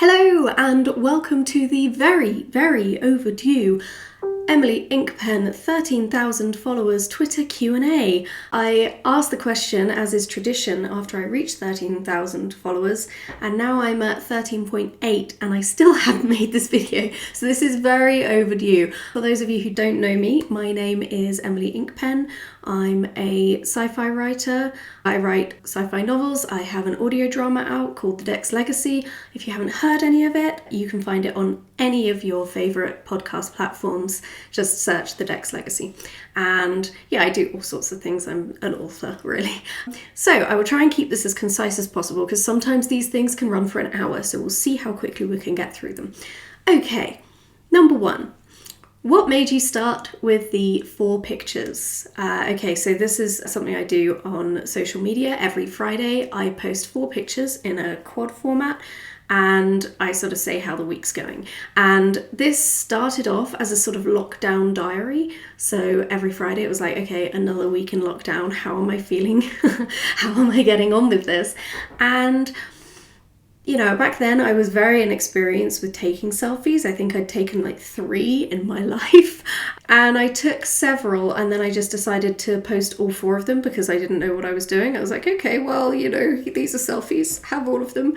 Hello and welcome to the very, very overdue Emily Inkpen 13,000 followers Twitter Q&A. I asked the question, as is tradition, after I reached 13,000 followers, and now I'm at 13.8 and I still haven't made this video, so this is very overdue. For those of you who don't know me, my name is Emily Inkpen. I'm a sci-fi writer. I write sci-fi novels. I have an audio drama out called The Dex Legacy. If you haven't heard any of it, you can find it on any of your favourite podcast platforms. Just search The Dex Legacy. And yeah, I do all sorts of things. I'm an author, really. So I will try and keep this as concise as possible because sometimes these things can run for an hour, so we'll see how quickly we can get through them. Okay, number one. What made you start with the 4 pictures? Okay, so this is something I do on social media. Every Friday I post 4 pictures in a quad format and I sort of say how the week's going. And this started off as a sort of lockdown diary. So every Friday it was like, okay, another week in lockdown. How am I feeling? How am I getting on with this? And you know, back then I was very inexperienced with taking selfies. I think I'd taken like 3 in my life. And I took several and then I just decided to post all 4 of them because I didn't know what I was doing. I was like, okay, well, you know, these are selfies, have all of them.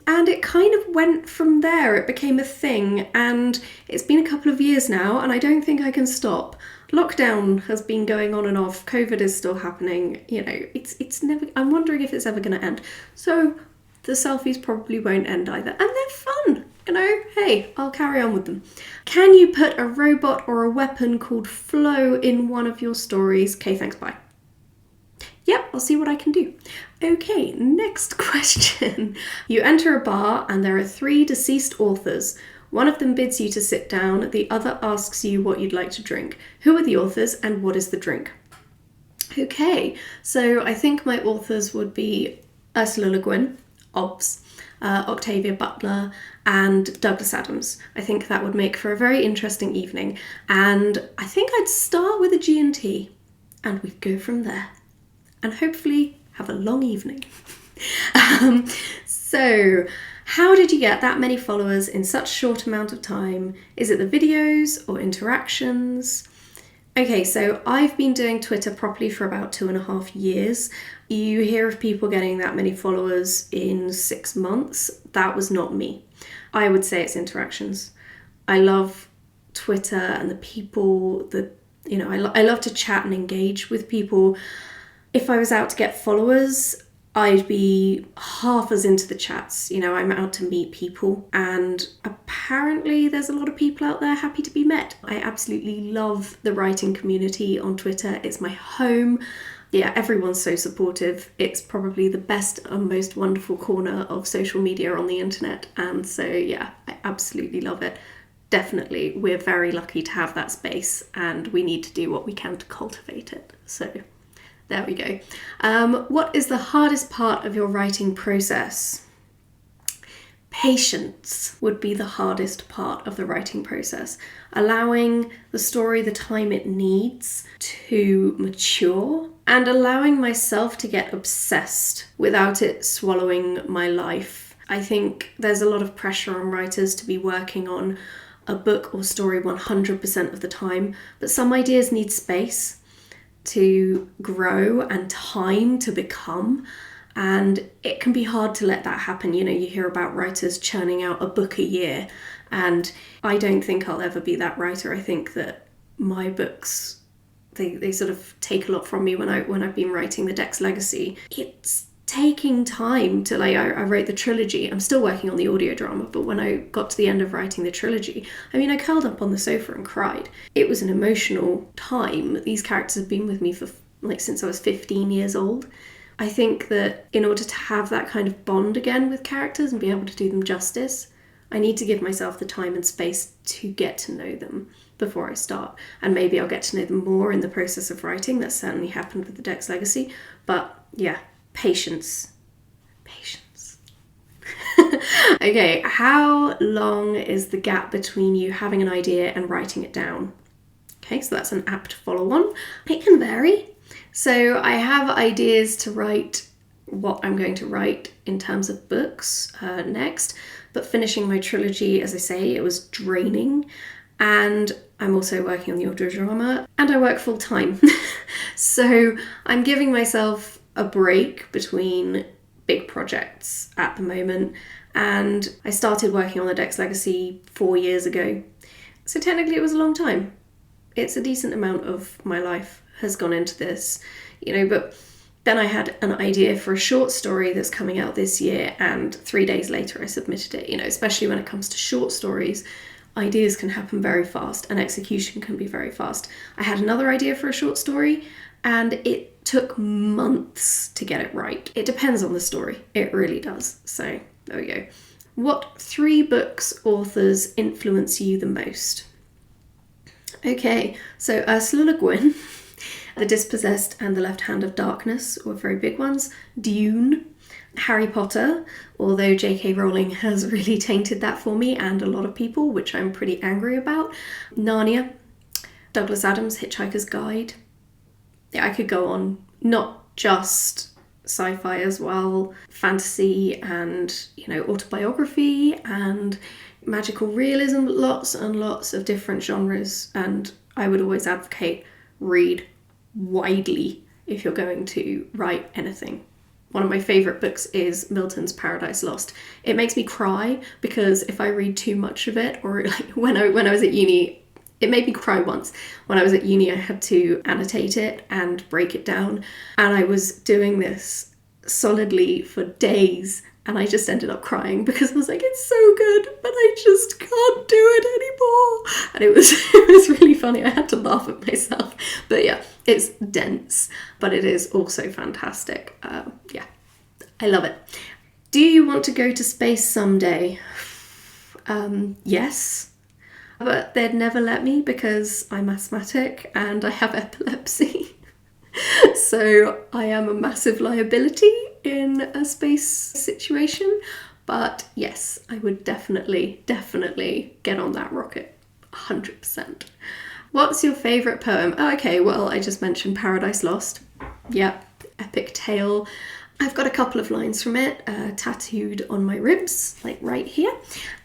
And it kind of went from there. It became a thing and it's been a couple of years now and I don't think I can stop. Lockdown has been going on and off. COVID is still happening. You know, it's never, I'm wondering if it's ever going to end. So the selfies probably won't end either. And they're fun, you know, hey, I'll carry on with them. Can you put a robot or a weapon called Flo in one of your stories? Okay, thanks, bye. Yep, I'll see what I can do. Okay, next question. You enter a bar and there are 3 deceased authors. One of them bids you to sit down, the other asks you what you'd like to drink. Who are the authors and what is the drink? Okay, so I think my authors would be Ursula Le Guin, Obbs, Octavia Butler and Douglas Adams. I think that would make for a very interesting evening and I think I'd start with a G&T and we'd go from there and hopefully have a long evening. So how did you get that many followers in such a short amount of time? Is it the videos or interactions? Okay, so I've been doing Twitter properly for about 2.5 years. You hear of people getting that many followers in 6 months. That was not me. I would say it's interactions. I love Twitter and the people that, you know, I love to chat and engage with people. If I was out to get followers, I'd be half as into the chats. You know, I'm out to meet people and apparently there's a lot of people out there happy to be met. I absolutely love the writing community on Twitter. It's my home. Yeah, everyone's so supportive. It's probably the best and most wonderful corner of social media on the internet. And so, yeah, I absolutely love it. Definitely, we're very lucky to have that space and we need to do what we can to cultivate it. So there we go. What is the hardest part of your writing process? Patience would be the hardest part of the writing process. Allowing the story the time it needs to mature and allowing myself to get obsessed without it swallowing my life. I think there's a lot of pressure on writers to be working on a book or story 100% of the time, but some ideas need space to grow and time to become, and it can be hard to let that happen. You know, you hear about writers churning out a book a year and I don't think I'll ever be that writer. I think that my books, they sort of take a lot from me when I've been writing The Dex Legacy. It's taking time to, like, I wrote the trilogy. I'm still working on the audio drama, but when I got to the end of writing the trilogy, I mean, I curled up on the sofa and cried. It was an emotional time. These characters have been with me for since I was 15 years old. I think that in order to have that kind of bond again with characters and be able to do them justice, I need to give myself the time and space to get to know them before I start. And maybe I'll get to know them more in the process of writing. That certainly happened with The Dex Legacy. But yeah, patience. Okay, how long is the gap between you having an idea and writing it down? Okay, so that's an apt follow-on. It can vary. So I have ideas to write what I'm going to write in terms of books next. But finishing my trilogy, as I say, it was draining. And I'm also working on the audio drama, and I work full time. So I'm giving myself a break between big projects at the moment. And I started working on the Dex Legacy 4 years ago. So technically it was a long time. It's a decent amount of my life has gone into this, but then I had an idea for a short story that's coming out this year, and 3 days later I submitted it. Especially when it comes to short stories, ideas can happen very fast and execution can be very fast. I had another idea for a short story and it took months to get it right. It depends on the story. It really does. So there we go. What 3 books authors influence you the most? Okay, so Ursula Le Guin, The Dispossessed and The Left Hand of Darkness were very big ones. Dune, Harry Potter, although J.K. Rowling has really tainted that for me and a lot of people, which I'm pretty angry about. Narnia, Douglas Adams' Hitchhiker's Guide. Yeah, I could go on. Not just sci-fi as well, fantasy and, autobiography and magical realism, lots and lots of different genres. And I would always advocate read widely if you're going to write anything. One of my favourite books is Milton's Paradise Lost. It makes me cry because if I read too much of it, or like when I was at uni, it made me cry once. When I was at uni, I had to annotate it and break it down. And I was doing this solidly for days. And I just ended up crying because I was like, it's so good, but I just can't do it anymore. And it was really funny. I had to laugh at myself. But yeah, it's dense, but it is also fantastic. Yeah, I love it. Do you want to go to space someday? Yes, but they'd never let me because I'm asthmatic and I have epilepsy. So I am a massive liability in a space situation. But yes, I would definitely get on that rocket. 100%. What's your favourite poem? Oh, okay, well, I just mentioned Paradise Lost. Yep, epic tale. I've got a couple of lines from it tattooed on my ribs, like right here.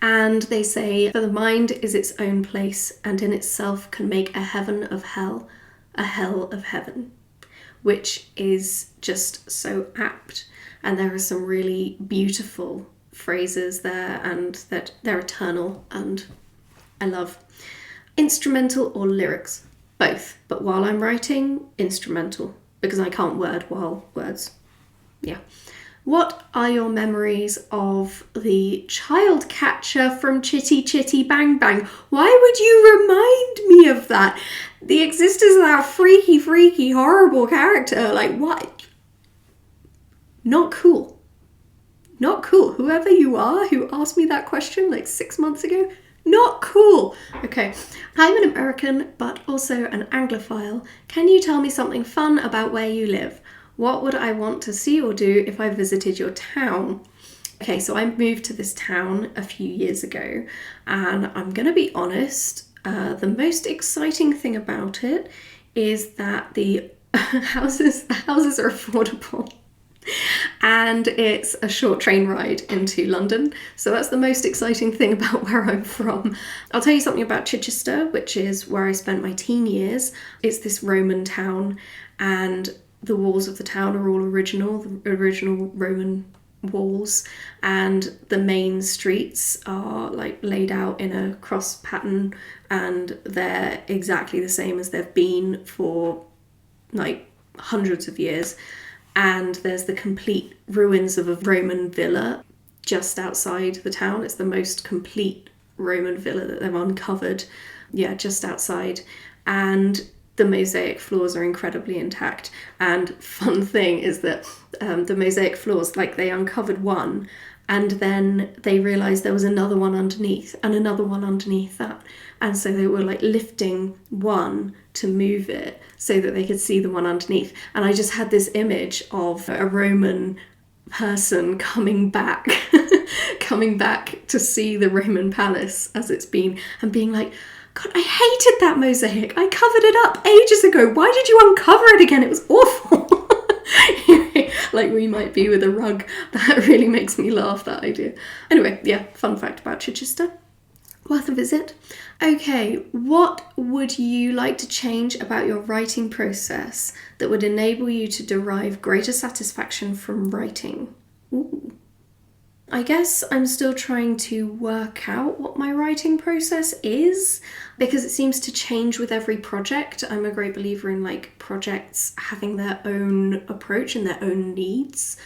And they say, "For the mind is its own place, and in itself can make a heaven of hell, a hell of heaven." Which is just so apt. And there are some really beautiful phrases there, and that they're eternal, and I love. Instrumental or lyrics? Both. But while I'm writing, instrumental, because I can't word while words. Yeah. What are your memories of the child catcher from Chitty Chitty Bang Bang? Why would you remind me of that? The existence of that freaky, horrible character. Like, what? Not cool. Not cool. Whoever you are who asked me that question like 6 months ago, not cool. Okay, I'm an American, but also an Anglophile. Can you tell me something fun about where you live? What would I want to see or do if I visited your town? Okay, so I moved to this town a few years ago, and I'm gonna be honest, the most exciting thing about it is that the houses are affordable. And it's a short train ride into London. So that's the most exciting thing about where I'm from. I'll tell you something about Chichester, which is where I spent my teen years. It's this Roman town, and the walls of the town are all the original Roman walls, and the main streets are like laid out in a cross pattern, and they're exactly the same as they've been for like hundreds of years. And there's the complete ruins of a Roman villa just outside the town. It's the most complete Roman villa that they've uncovered, just outside. And the mosaic floors are incredibly intact. And fun thing is that the mosaic floors, like they uncovered one, and then they realised there was another one underneath and another one underneath that. And so they were like lifting one to move it so that they could see the one underneath. And I just had this image of a Roman person coming back to see the Roman palace as it's been, and being like, God, I hated that mosaic. I covered it up ages ago. Why did you uncover it again? It was awful. like we might be with a rug. That really makes me laugh, that idea. Anyway, yeah, fun fact about Chichester. Worth a visit. Okay, what would you like to change about your writing process that would enable you to derive greater satisfaction from writing? Ooh. I guess I'm still trying to work out what my writing process is, because it seems to change with every project. I'm a great believer in like projects having their own approach and their own needs.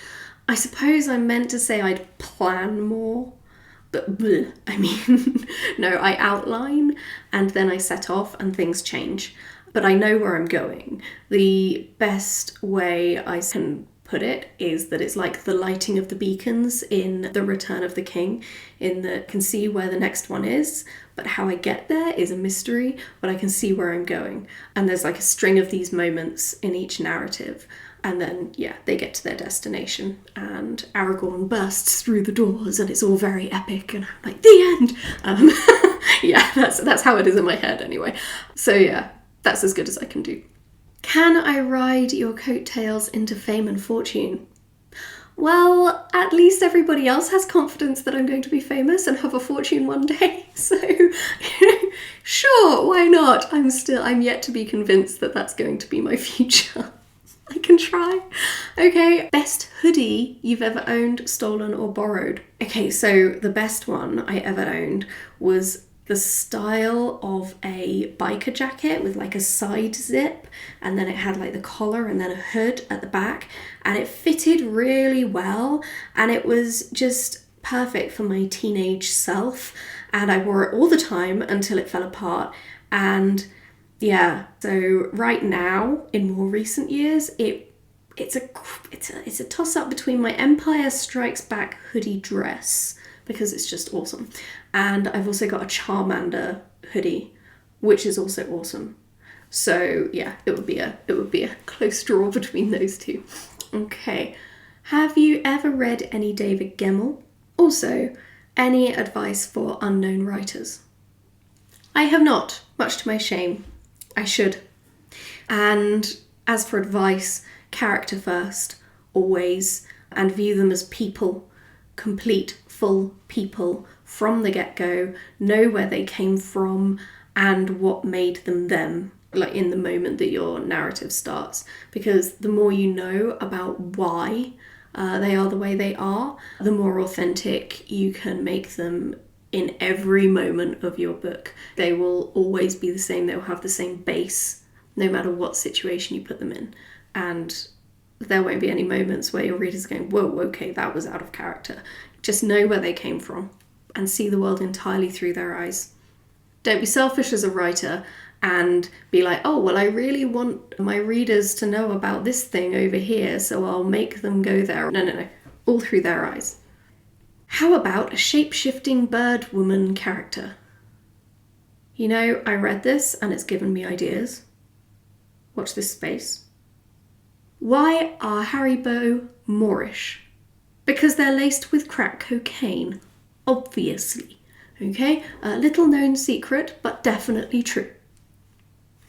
I suppose I'm meant to say I'd plan more, but bleh, I mean, no, I outline and then I set off and things change. But I know where I'm going. The best way I can put it is that it's like the lighting of the beacons in The Return of the King, in that I can see where the next one is, but how I get there is a mystery, but I can see where I'm going. And there's like a string of these moments in each narrative. And then, yeah, they get to their destination and Aragorn bursts through the doors and it's all very epic and I'm like, the end! Yeah, that's how it is in my head anyway. So yeah, that's as good as I can do. Can I ride your coattails into fame and fortune? Well, at least everybody else has confidence that I'm going to be famous and have a fortune one day. So, sure, why not? I'm yet to be convinced that that's going to be my future. I can try. Okay, best hoodie you've ever owned, stolen or borrowed. Okay, so the best one I ever owned was the style of a biker jacket with like a side zip, and then it had like the collar and then a hood at the back, and it fitted really well and it was just perfect for my teenage self, and I wore it all the time until it fell apart. And yeah, so right now in more recent years it's a toss-up between my Empire Strikes Back hoodie dress, because it's just awesome, and I've also got a Charmander hoodie, which is also awesome. So yeah, it would be a close draw between those two. Okay, have you ever read any David Gemmell? Also, any advice for unknown writers? I have not, much to my shame. I should. And as for advice, character first, always, and view them as people, complete, full people from the get-go, know where they came from and what made them them, like in the moment that your narrative starts. Because the more you know about why they are the way they are, the more authentic you can make them in every moment of your book. They will always be the same, they'll have the same base, no matter what situation you put them in. And there won't be any moments where your reader's going, whoa, okay, that was out of character. Just know where they came from and see the world entirely through their eyes. Don't be selfish as a writer and be like, oh, well, I really want my readers to know about this thing over here, so I'll make them go there. No. All through their eyes. How about a shape-shifting bird woman character? You know, I read this and it's given me ideas. Watch this space. Why are Haribo Moorish? Because they're laced with crack cocaine. Obviously. Okay? A little known secret, but definitely true.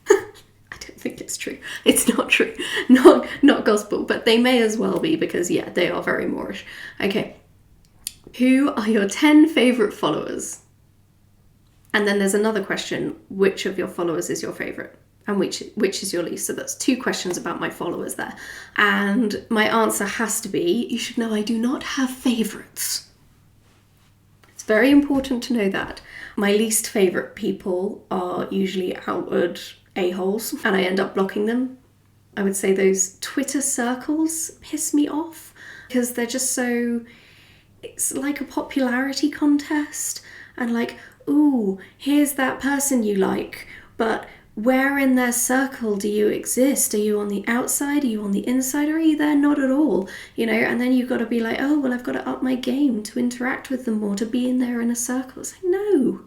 I don't think it's true. It's not true. Not gospel, but they may as well be, because yeah, they are very Moorish. Okay. Who are your 10 favourite followers? And then there's another question, which of your followers is your favourite? And which is your least? So that's 2 questions about my followers there. And my answer has to be, you should know I do not have favourites. It's very important to know that. My least favourite people are usually outward a-holes, and I end up blocking them. I would say those Twitter circles piss me off, because they're just so... It's like a popularity contest, and like, ooh, here's that person you like, but where in their circle do you exist? Are you on the outside? Are you on the inside? Or are you there? Not at all, you know? And then you've got to be like, oh, well, I've got to up my game to interact with them more, to be in there in a circle. It's like, no,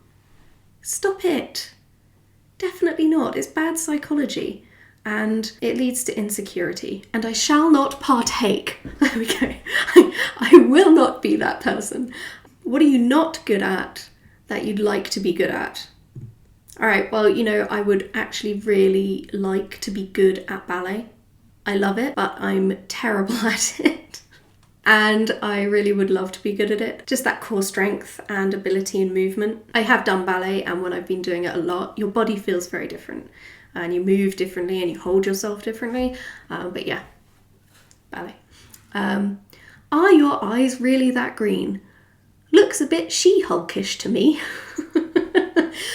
stop it. Definitely not. It's bad psychology. And it leads to insecurity. And I shall not partake. There we go. I will not be that person. What are you not good at that you'd like to be good at? All right, well, you know, I would actually really like to be good at ballet. I love it, but I'm terrible at it. And I really would love to be good at it. Just that core strength and ability and movement. I have done ballet, and when I've been doing it a lot, your body feels very different. And you move differently and you hold yourself differently. But yeah, ballet. Are your eyes really that green? Looks a bit She-Hulkish to me.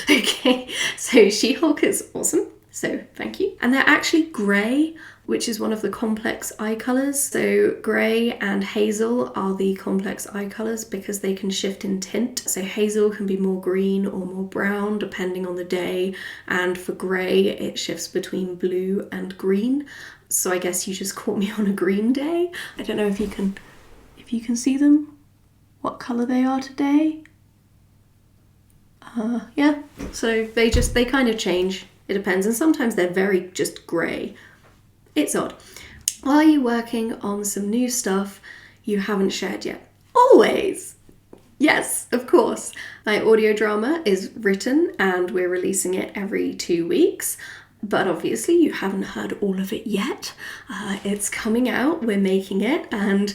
Okay, so She-Hulk is awesome. So thank you. And they're actually grey, which is one of the complex eye colours. So grey and hazel are the complex eye colours because they can shift in tint. So hazel can be more green or more brown depending on the day. And for grey, it shifts between blue and green. So I guess you just caught me on a green day. I don't know if you can see them, what colour they are today. Yeah, so they kind of change. It depends, and sometimes they're very just grey. It's odd. Are you working on some new stuff you haven't shared yet? Always! Yes, of course. My audio drama is written and we're releasing it every 2 weeks. But obviously you haven't heard all of it yet. It's coming out, we're making it, and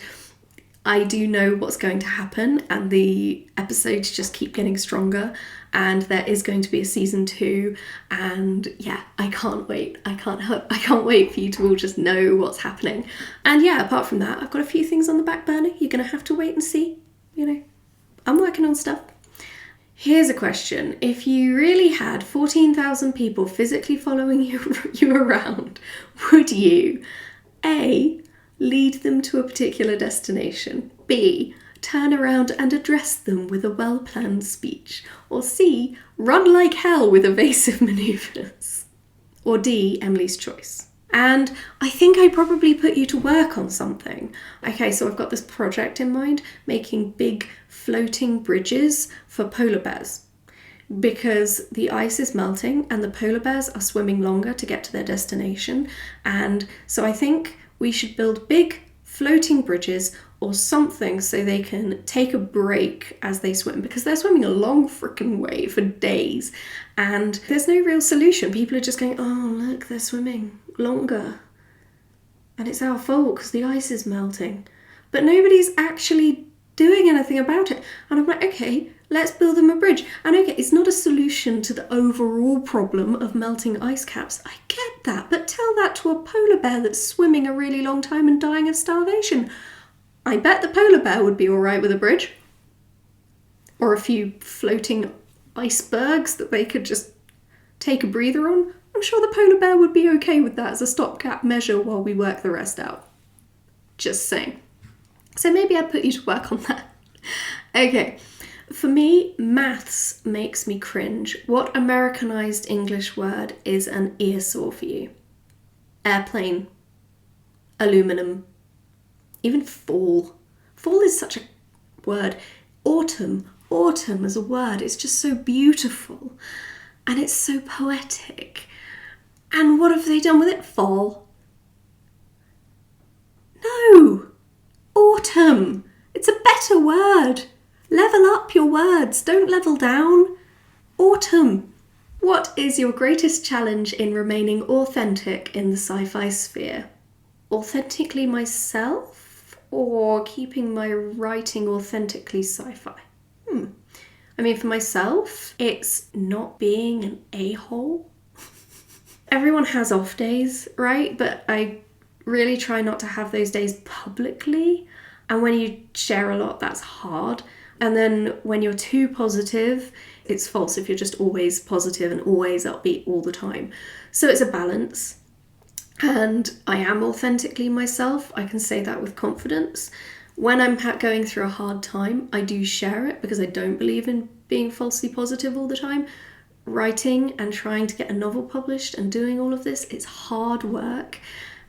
I do know what's going to happen, and the episodes just keep getting stronger, and there is going to be a season 2, and yeah, I can't wait. I can't wait for you to all just know what's happening. And yeah, apart from that, I've got a few things on the back burner. You're gonna have to wait and see. I'm working on stuff. Here's a question. If you really had 14,000 people physically following you around, would you A, lead them to a particular destination, B, turn around and address them with a well-planned speech, or C, run like hell with evasive manoeuvres, or D, Emily's choice? And I think I probably put you to work on something. Okay, so I've got this project in mind, making big floating bridges for polar bears, because the ice is melting and the polar bears are swimming longer to get to their destination. And so I think we should build big floating bridges or something so they can take a break as they swim, because they're swimming a long freaking way for days and there's no real solution. People are just going, oh look, they're swimming longer and it's our fault because the ice is melting, but nobody's actually doing anything about it. And I'm like, okay, let's build them a bridge. And okay, it's not a solution to the overall problem of melting ice caps. I get that, but tell that to a polar bear that's swimming a really long time and dying of starvation. I bet the polar bear would be all right with a bridge. Or a few floating icebergs that they could just take a breather on. I'm sure the polar bear would be okay with that as a stopgap measure while we work the rest out. Just saying. So maybe I'd put you to work on that. Okay. For me, maths makes me cringe. What Americanized English word is an ear sore for you? Airplane. Aluminum. Even fall. Fall is such a word. Autumn. Autumn as a word. It's just so beautiful. And it's so poetic. And what have they done with it? Fall. No. Autumn. It's a better word. Level up your words, don't level down. Autumn. What is your greatest challenge in remaining authentic in the sci-fi sphere? Authentically myself, or keeping my writing authentically sci-fi? I mean, for myself, it's not being an a-hole. Everyone has off days, right? But I really try not to have those days publicly. And when you share a lot, that's hard. And then when you're too positive, it's false if you're just always positive and always upbeat all the time. So it's a balance. And I am authentically myself. I can say that with confidence. When I'm going through a hard time, I do share it because I don't believe in being falsely positive all the time. Writing and trying to get a novel published and doing all of this, it's hard work.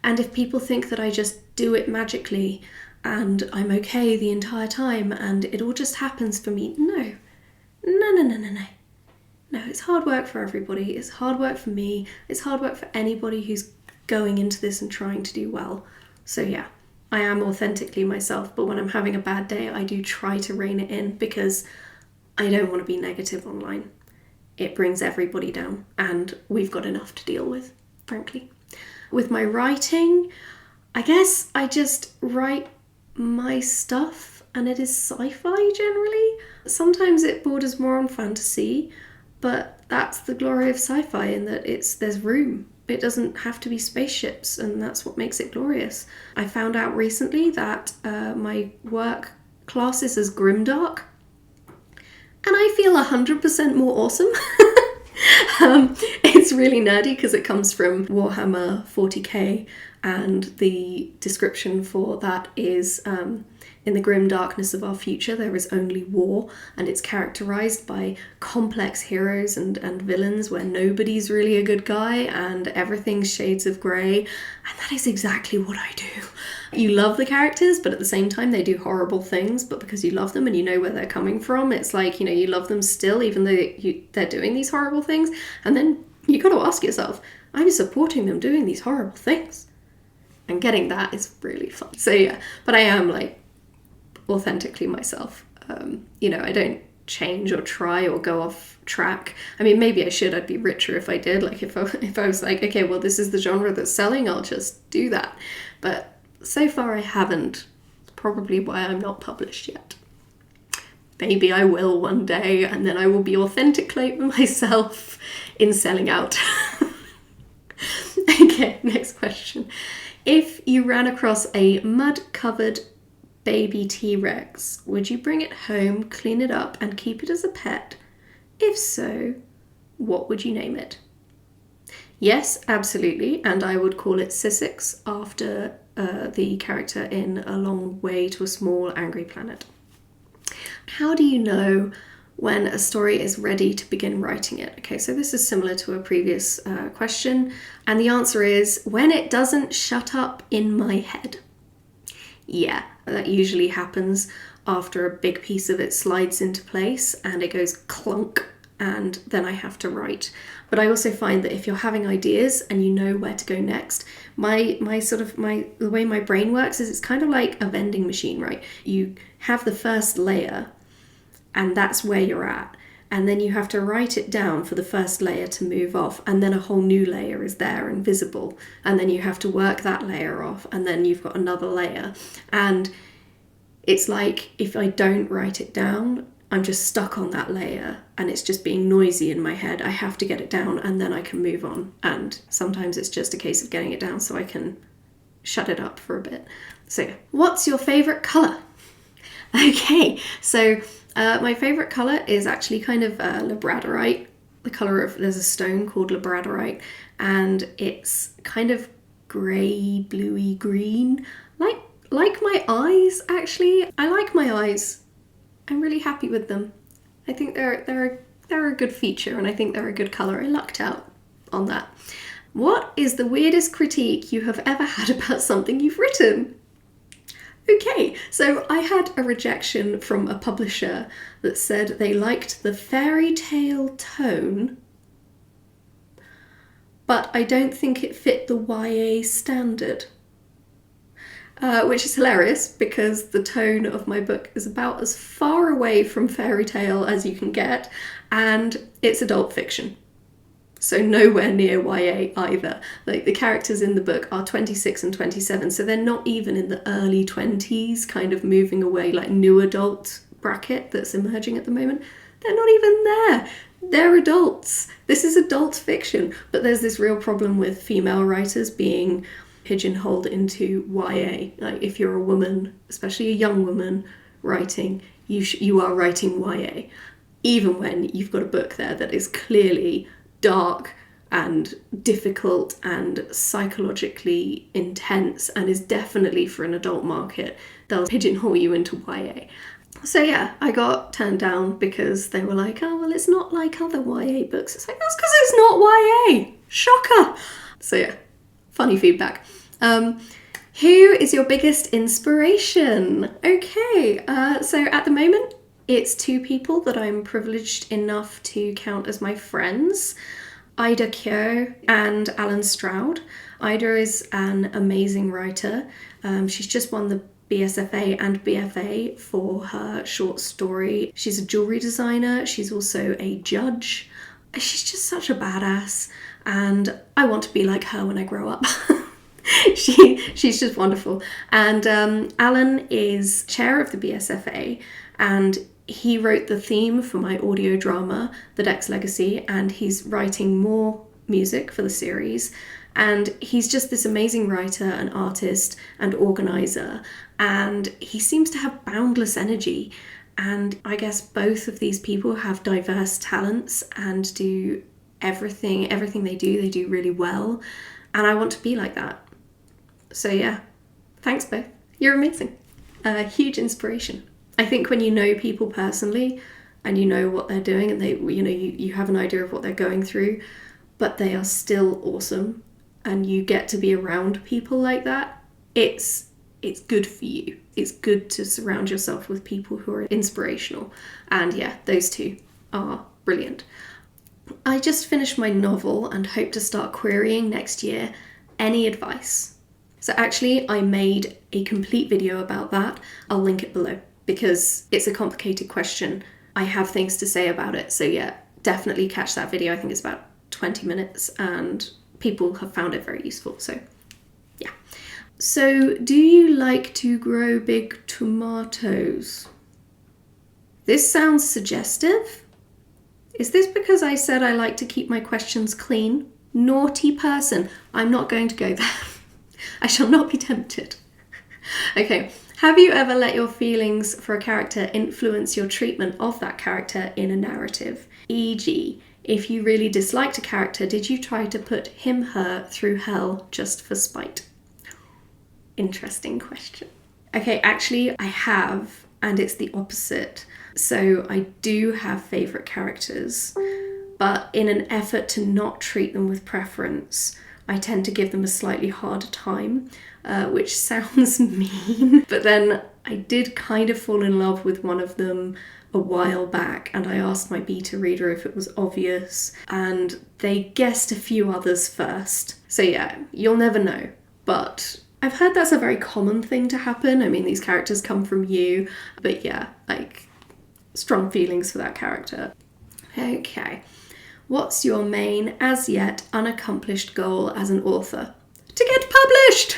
And if people think that I just do it magically and I'm okay the entire time and it all just happens for me, no. No, it's hard work for everybody. It's hard work for me. It's hard work for anybody who's going into this and trying to do well. So yeah, I am authentically myself, but when I'm having a bad day, I do try to rein it in because I don't want to be negative online. It brings everybody down and we've got enough to deal with, frankly. With my writing, I guess I just write my stuff and it is sci-fi generally. Sometimes it borders more on fantasy, but that's the glory of sci-fi in that there's room. It doesn't have to be spaceships, and that's what makes it glorious. I found out recently that my work classes as grimdark, and I feel 100% more awesome. It's really nerdy because it comes from Warhammer 40k, and the description for that is in the grim darkness of our future there is only war, and it's characterized by complex heroes and villains where nobody's really a good guy and everything's shades of grey, and that is exactly what I do. You love the characters, but at the same time they do horrible things, but because you love them and you know where they're coming from, it's like, you love them still even though they're doing these horrible things, and then you got to ask yourself, I'm supporting them doing these horrible things. And getting that is really fun. So yeah, but I am like authentically myself. I don't change or try or go off track. I mean, maybe I should. I'd be richer if I did. Like if I was like, okay, well, this is the genre that's selling, I'll just do that. But so far I haven't. It's probably why I'm not published yet. Maybe I will one day, and then I will be authentically myself in selling out. Okay, next question. If you ran across a mud-covered baby T-Rex, would you bring it home, clean it up, and keep it as a pet? If so, what would you name it? Yes, absolutely, and I would call it Sissix after the character in A Long Way to a Small Angry Planet. How do you know when a story is ready to begin writing it? Okay, so this is similar to a previous question, and the answer is when it doesn't shut up in my head. Yeah, that usually happens after a big piece of it slides into place and it goes clunk, and then I have to write. But I also find that if you're having ideas and you know where to go next, the way my brain works is it's kind of like a vending machine, right? You have the first layer and that's where you're at. And then you have to write it down for the first layer to move off, and then a whole new layer is there and visible. And then you have to work that layer off, and then you've got another layer. And it's like if I don't write it down, I'm just stuck on that layer and it's just being noisy in my head. I have to get it down and then I can move on. And sometimes it's just a case of getting it down so I can shut it up for a bit. So, what's your favourite colour? Okay, so my favourite colour is actually kind of labradorite. There's a stone called labradorite, and it's kind of grey, bluey green, like my eyes. Actually, I like my eyes. I'm really happy with them. I think they're a good feature, and I think they're a good colour. I lucked out on that. What is the weirdest critique you have ever had about something you've written? Okay, so I had a rejection from a publisher that said they liked the fairy tale tone, but I don't think it fit the YA standard. Which is hilarious because the tone of my book is about as far away from fairy tale as you can get, and it's adult fiction. So nowhere near YA either. Like, the characters in the book are 26 and 27, so they're not even in the early 20s, kind of moving away, like new adult bracket that's emerging at the moment. They're not even there. They're adults. This is adult fiction. But there's this real problem with female writers being pigeonholed into YA. Like, if you're a woman, especially a young woman writing, you are writing YA, even when you've got a book there that is clearly dark and difficult and psychologically intense and is definitely for an adult market. They'll pigeonhole you into YA. So yeah, I got turned down because they were like, oh, well, it's not like other YA books. It's like, that's because it's not YA. Shocker. So yeah, funny feedback. Who is your biggest inspiration? Okay, so at the moment, it's two people that I'm privileged enough to count as my friends, Ida Kyo and Alan Stroud. Ida is an amazing writer. She's just won the BSFA and BFA for her short story. She's a jewellery designer. She's also a judge. She's just such a badass, and I want to be like her when I grow up. She's just wonderful. And Alan is chair of the BSFA, and he wrote the theme for my audio drama, The Dex Legacy, and he's writing more music for the series. And he's just this amazing writer and artist and organizer, and he seems to have boundless energy. And I guess both of these people have diverse talents and do everything they do really well. And I want to be like that. So yeah, thanks both. You're amazing. A huge inspiration. I think when you know people personally and you know what they're doing and you have an idea of what they're going through, but they are still awesome, and you get to be around people like that, it's good for you. It's good to surround yourself with people who are inspirational. And yeah, those two are brilliant. I just finished my novel and hope to start querying next year. Any advice? So actually, I made a complete video about that. I'll link it below because it's a complicated question. I have things to say about it. So yeah, definitely catch that video. I think it's about 20 minutes and people have found it very useful. So yeah. So do you like to grow big tomatoes? This sounds suggestive. Is this because I said I like to keep my questions clean? Naughty person. I'm not going to go there. I shall not be tempted. Okay. Have you ever let your feelings for a character influence your treatment of that character in a narrative? E.g., if you really disliked a character, did you try to put him, her through hell just for spite? Interesting question. Okay, actually I have, and it's the opposite. So I do have favourite characters, but in an effort to not treat them with preference, I tend to give them a slightly harder time, which sounds mean. But then I did kind of fall in love with one of them a while back, and I asked my beta reader if it was obvious, and they guessed a few others first. So yeah, you'll never know. But I've heard that's a very common thing to happen. I mean, these characters come from you, but yeah, like, strong feelings for that character. Okay. What's your main, as yet unaccomplished goal as an author? To get published!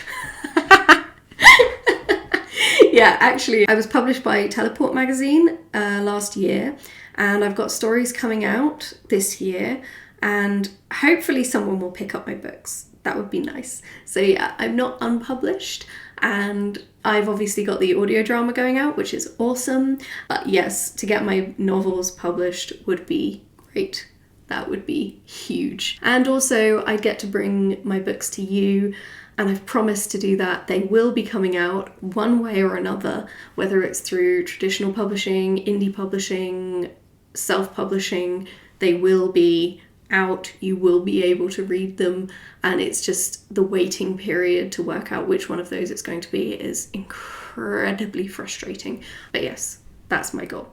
Yeah, actually, I was published by Teleport magazine last year, and I've got stories coming out this year, and hopefully someone will pick up my books. That would be nice. So yeah, I'm not unpublished, and I've obviously got the audio drama going out, which is awesome. But yes, to get my novels published would be great. That would be huge. And also I'd get to bring my books to you, and I've promised to do that. They will be coming out one way or another, whether it's through traditional publishing, indie publishing, self-publishing. They will be out, you will be able to read them, and it's just the waiting period to work out which one of those it's going to be is incredibly frustrating. But yes, that's my goal.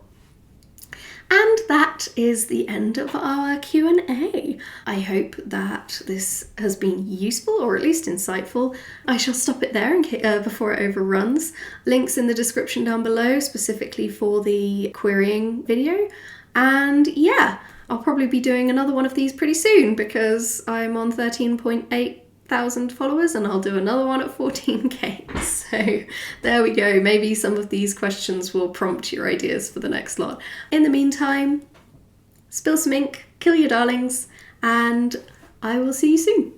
And that is the end of our Q&A. I hope that this has been useful, or at least insightful. I shall stop it there before it overruns. Links in the description down below, specifically for the querying video. And yeah, I'll probably be doing another one of these pretty soon because I'm on 13.8 thousand followers, and I'll do another one at 14k. So there we go. Maybe some of these questions will prompt your ideas for the next lot. In the meantime, spill some ink, kill your darlings, and I will see you soon.